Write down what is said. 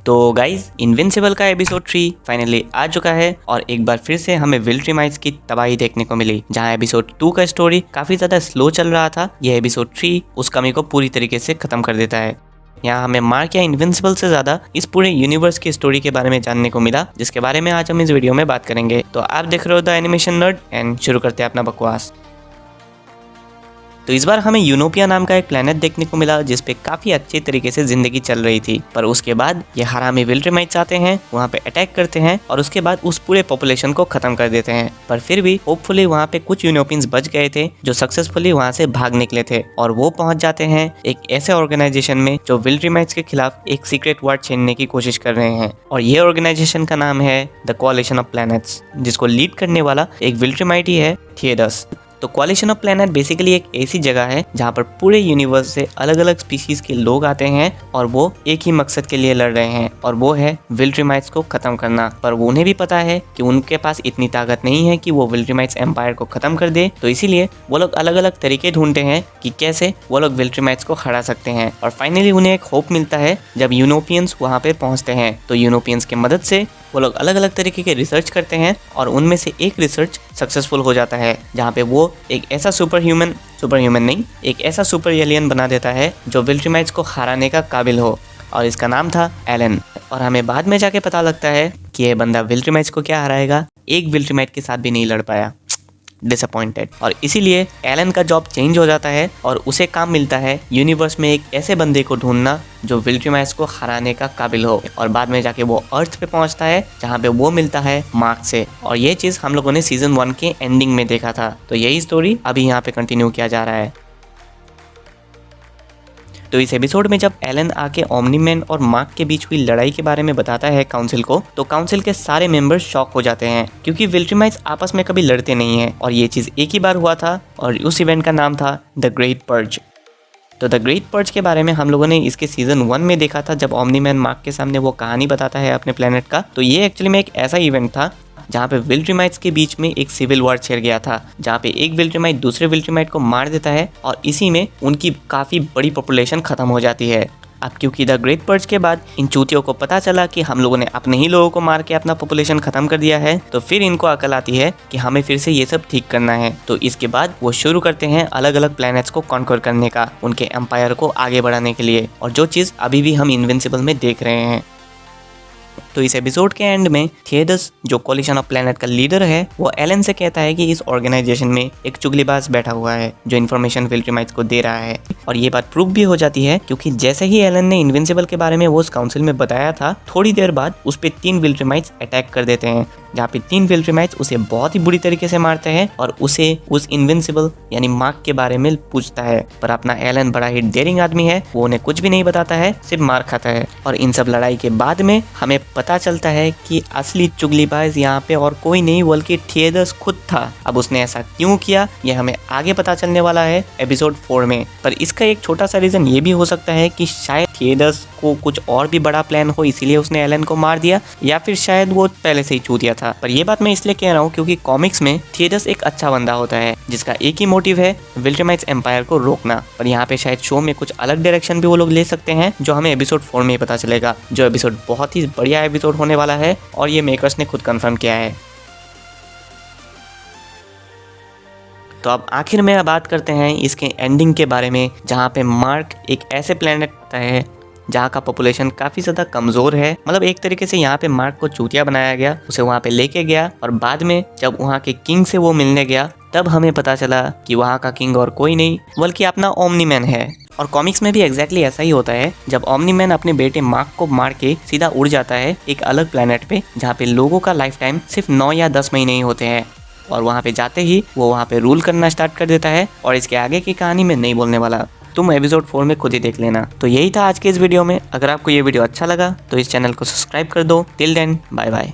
तो guys invincible का episode 3 finally आ चुका है और एक बार फिर से हमें विल्ट्रीमाइट्स की तबाही देखने को मिली। जहां एपिसोड 2 का स्टोरी काफी ज्यादा स्लो चल रहा था, यह एपिसोड 3 उस कमी को पूरी तरीके से खत्म कर देता है। यहाँ हमें मार्क या इनविंसिबल से ज्यादा इस पूरे यूनिवर्स की स्टोरी के बारे में जानने को मिला, जिसके बारे में आज हम इस वीडियो में बात करेंगे। तो आप देख रहे हो द एनिमेशन नर्ड एंड शुरू करते हैं अपना बकवास। तो इस बार हमें यूनोपिया नाम का एक प्लेनेट देखने को मिला जिसपे काफी अच्छे तरीके से जिंदगी चल रही थी। पर उसके बाद ये हरामी विल्ट्रीमाइट्स आते हैं, वहाँ पे अटैक करते हैं और उसके बाद उस पूरे पॉपुलेशन को खत्म कर देते हैं। पर फिर भी होपफुली वहाँ पे कुछ यूनोपियंस बच गए थे जो सक्सेसफुली वहाँ से भाग निकले थे और वो पहुंच जाते हैं एक ऐसे ऑर्गेनाइजेशन में जो विल्ट्रीमाइट्स के खिलाफ एक सीक्रेट वार छीनने की कोशिश कर रहे हैं। और ये ऑर्गेनाइजेशन का नाम है द कोलिशन ऑफ प्लैनेट्स, जिसको लीड करने वाला एक विल्ट्रीमाइट ही है, थिएडस। तो कोलिशन ऑफ प्लैनेट बेसिकली एक ऐसी जगह है जहाँ पर पूरे यूनिवर्स से अलग अलग स्पीशीज के लोग आते हैं और वो एक ही मकसद के लिए लड़ रहे हैं और वो है विल्ट्रीमाइट्स को खत्म करना। पर वो उन्हें भी पता है कि उनके पास इतनी ताकत नहीं है कि वो विल्ट्रीमाइट्स एम्पायर को खत्म कर दे, तो इसीलिए वो लोग अलग अलग तरीके ढूंढते हैं कि कैसे वो लोग विल्ट्रीमाइट्स को हरा सकते हैं। और फाइनली उन्हें एक होप मिलता है जब यूनोपियंस वहाँ पे पहुँचते हैं। तो यूनोपियंस की मदद से वो लोग अलग अलग तरीके के रिसर्च करते हैं और उनमें से एक रिसर्च सक्सेसफुल हो जाता है जहाँ पे वो एक ऐसा सुपर ह्यूमन नहीं, एक ऐसा सुपर एलियन बना देता है जो विल्ट्रीमाइट्स को हराने का काबिल हो, और इसका नाम था एलन। और हमें बाद में जाके पता लगता है कि ये बंदा विल्ट्रीमाइट्स को क्या हराएगा, एक विल्ट्रीमाइट के साथ भी नहीं लड़ पाया, डिसअपॉइंटेड। और इसीलिए एलन का जॉब चेंज हो जाता है और उसे काम मिलता है यूनिवर्स में एक ऐसे बंदे को ढूंढना जो विल्ट्रीमाइट्स को हराने का काबिल हो। और बाद में जाके वो अर्थ पे पहुंचता है जहाँ पे वो मिलता है मार्क से। और ये चीज़ हम लोगों ने सीजन 1 के एंडिंग में देखा था, तो यही स्टोरी अभी यहाँ पे कंटिन्यू किया जा रहा है। तो इस एपिसोड में जब एलन आके ओमनीमैन और मार्क के बीच हुई लड़ाई के बारे में बताता है काउंसिल को, तो काउंसिल के सारे मेंबर्स शॉक हो जाते हैं क्योंकि विल्ट्रीमाइट्स आपस में कभी लड़ते नहीं हैं और ये चीज़ एक ही बार हुआ था और उस इवेंट का नाम था द ग्रेट पर्ज। तो द ग्रेट पर्ज के बारे में हम लोगों ने इसके सीजन 1 में देखा था जब ओमनीमैन मार्क के सामने वो कहानी बताता है अपने प्लेनेट का। तो ये एक्चुअली में एक ऐसा इवेंट था जहाँ पे विल्ट्रीमाइट्स के बीच में एक सिविल वॉर छिड़ गया था, जहाँ पे एक विल्ट्रीमाइट दूसरे विल्ट्रीमाइट को मार देता है और इसी में उनकी काफ़ी बड़ी पॉपुलेशन ख़त्म हो जाती है। अब क्योंकि द ग्रेट पर्ज के बाद इन चूतियों को पता चला कि हम लोगों ने अपने ही लोगों को मार के अपना पॉपुलेशन खत्म कर दिया है, तो फिर इनको अकल आती है कि हमें फिर से ये सब ठीक करना है। तो इसके बाद वो शुरू करते हैं अलग अलग प्लैनेट्स को कॉन्कर करने का, उनके एम्पायर को आगे बढ़ाने के लिए, और जो चीज़ अभी भी हम इनविंसिबल में देख रहे हैं। तो इस एपिसोड के एंड में थिएडस, जो कोलिशन ऑफ प्लैनेट का लीडर है, वो एलन से कहता है कि इस ऑर्गेनाइजेशन में एक चुगलीबाज बैठा हुआ है जो इन्फॉर्मेशन विल्ट्रीमाइट्स को दे रहा है। और ये बात प्रूव भी हो जाती है क्योंकि जैसे ही एलन ने इनविंसिबल के बारे में वो उस काउंसिल में बताया था, थोड़ी देर बाद उस पे 3 विल्ट्रीमाइट्स अटैक कर देते हैं, जहाँ पे 3 विल्ट्रीमाइट्स उसे बहुत ही बुरी तरीके से मारते हैं और उसे उस इनविंसिबल यानी मार्क के बारे में पूछता है। पर अपना एलन बड़ा ही डेयरिंग आदमी है, वो उन्हें कुछ भी नहीं बताता है, सिर्फ मार खाता है। और इन सब लड़ाई के बाद में हमें पता चलता है कि असली चुगलीबाज यहाँ पे और कोई नहीं बल्कि थिएडस खुद था। अब उसने ऐसा क्यों किया ये हमें आगे पता चलने वाला है एपिसोड 4 में। पर इसका एक छोटा सा रीजन ये भी हो सकता है कि शायद थिएडस को कुछ और भी बड़ा प्लान हो, इसीलिए उसने एलन को मार दिया, या फिर शायद वो पहले से ही चूतिया था। पर ये बात मैं इसलिए कह रहा हूँ क्योंकि कॉमिक्स में थिएडस एक अच्छा बंदा होता है जिसका एक ही मोटिव है विल्ट्रीमाइट्स एम्पायर को रोकना। पर यहाँ पे शायद शो में कुछ अलग डायरेक्शन भी वो लोग ले सकते हैं जो हमें एपिसोड 4 में ही पता चलेगा, जो एपिसोड बहुत ही बढ़िया एपिसोड होने वाला है और ये मेकर्स ने खुद कंफर्म किया है। तो अब आखिर में बात करते हैं इसके एंडिंग के बारे में, जहाँ पे मार्क एक ऐसे प्लेनेट आता है जहाँ का पॉपुलेशन काफ़ी ज़्यादा कमज़ोर है। मतलब एक तरीके से यहाँ पे मार्क को चूतिया बनाया गया, उसे वहाँ पे लेके गया और बाद में जब वहाँ के किंग से वो मिलने गया तब हमें पता चला कि वहाँ का किंग और कोई नहीं बल्कि अपना ओमनीमैन है। और कॉमिक्स में भी एग्जैक्टली ऐसा ही होता है, जब ओमनीमैन अपने बेटे मार्क को मार के सीधा उड़ जाता है एक अलग प्लेनेट पे जहाँ पे लोगों का लाइफ टाइम सिर्फ 9 या 10 महीने ही होते हैं। और वहाँ पे जाते ही वो वहाँ पे रूल करना स्टार्ट कर देता है और इसके आगे की कहानी में नहीं बोलने वाला, तुम एपिसोड 4 में खुद ही देख लेना। तो यही था आज के इस वीडियो में। अगर आपको ये वीडियो अच्छा लगा तो इस चैनल को सब्सक्राइब कर दो। Till then bye bye.